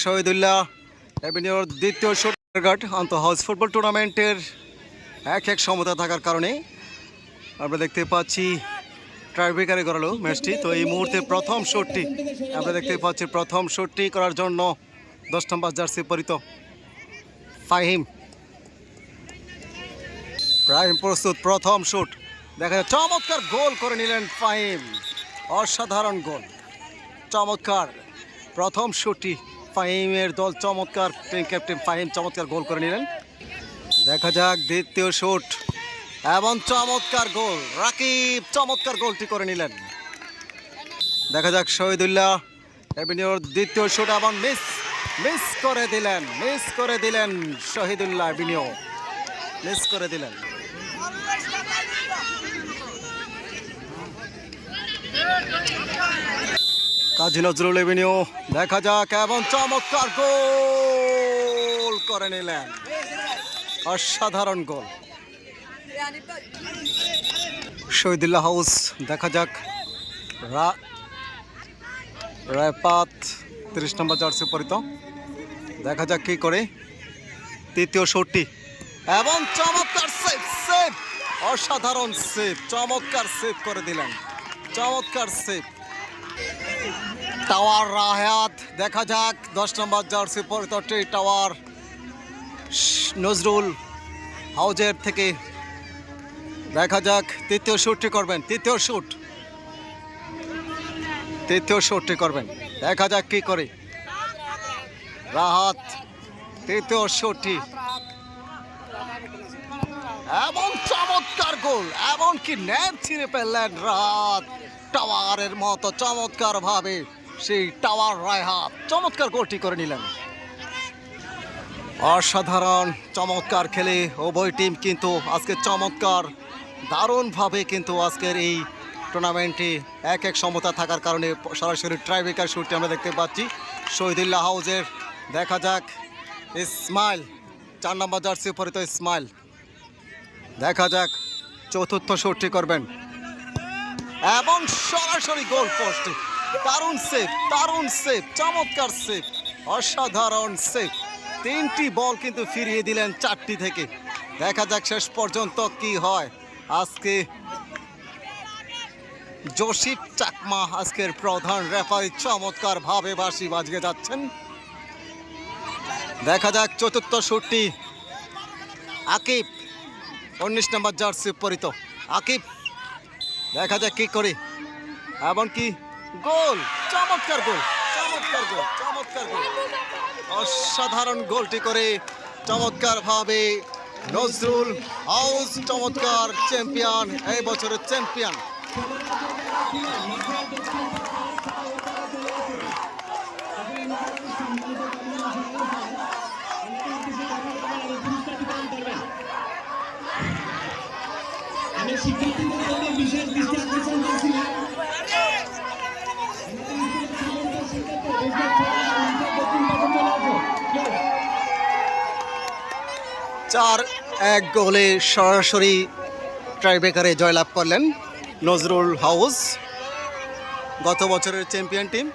শহীদুল্লাহ এভিনিউর দ্বিতীয় শটগার্ড আন্তঃ house football টুর্নামেন্টের এক সমতা থাকার কারণে আমরা দেখতে পাচ্ছি ট্রাইব্রেকারে গড়ালো ম্যাচটি। তো এই মুহূর্তে প্রথম শটটি আমরা দেখতে পাচ্ছি, প্রথম শটটি করার জন্য 10 নম্বর জার্সি পরিত ফাহিম প্রস্তুত। প্রথম শট দেখা যায়, চমৎকার গোল করে নিলেন ফাহিম, অসাধারণ গোল, চমৎকার প্রথম শটটি ফাহিমের দল, চমৎকার ক্যাপ্টেন ফাহিম চমৎকার গোল করে নিলেন। দেখা যাক দ্বিতীয় শট এবং চমৎকার গোল, রাকিব চমৎকার গোলটি করে নিলেন। দেখা যাক শহীদুল্লাহ এভিনিউর দ্বিতীয় শট এবং মিস করে দিলেন শহীদুল্লাহ এভিনিউ, মিস করে দিলেন। কাজী নজরুল এভিনিউ দেখা যাক এবং চমৎকার গোল করে নিলেন, অসাধারণ গোল। শহীদুল্লাহ হাউস দেখা যাক রায়পাত 30 নম্বর জার্সি পরিত, দেখা যাক কি করে তৃতীয় শটটি এবং চমৎকার সেভ, অসাধারণ সেভ, চমৎকার সেভ করে দিলেন, চমৎকার সেভ। টাওয়ার রাহাত দেখা যাক 10 নম্বর জার্সি পরিত টাওয়ার নজরুল হাউজের থেকে, দেখা যাক তৃতীয় শটটি করবেন, তৃতীয় শটটি করবেন, দেখা যাক কি করে রাহাত তৃতীয় শটটি এবং চমৎকার গোল, এমনকি নেট ছিঁড়ে ফেললেন রাহাত, টাওয়ারের মতো চমৎকার ভাবে সেই টাওয়ার রায়হাত চমৎকার গোলটি করে নিলেন। অসাধারণ চমৎকার খেলে উভয় টিম কিন্তু আজকে চমৎকার দারুণভাবে কিন্তু আজকের এই টুর্নামেন্টে এক সমতা থাকার কারণে সরাসরি ট্রাইব্রেকার শুটটি আমরা দেখতে পাচ্ছি শহীদুল্লাহ হাউজের। দেখা যাক ইসমাইল 4 নম্বর জার্সি পরিত ইসমাইল, দেখা যাক চতুর্থ শটটি করবেন এবং সরাসরি গোল পোস্টে, দারুণ সেভ, চমৎকার সেভ, অসাধারণ সেভ। 3টি বল কিন্তু ফিরিয়ে দিলেন 4টি থেকে। দেখা যাক শেষ পর্যন্ত কি হয়। আজকে জসিফ চাকমা আজকের প্রধান রেফারি চমৎকার ভাবে বাঁশি বাজিয়ে যাচ্ছেন। দেখা যাক চতুর্থ শটটি আকিব 19 নম্বর জার্সি পরিত আকিব, দেখা যাক কি করে এমনকি গোল, চমৎকার গোল, অসাধারণ গোলটি করে চমৎকার ভাবে নজরুল হাউস চমৎকার চ্যাম্পিয়ন, এই বছরের চ্যাম্পিয়ন। চার এক গোলে সরাসরি ট্রাইব্রেকারে জয়লাভ করলেন নজরুল হাউস, গত বছরের চ্যাম্পিয়ন টিম।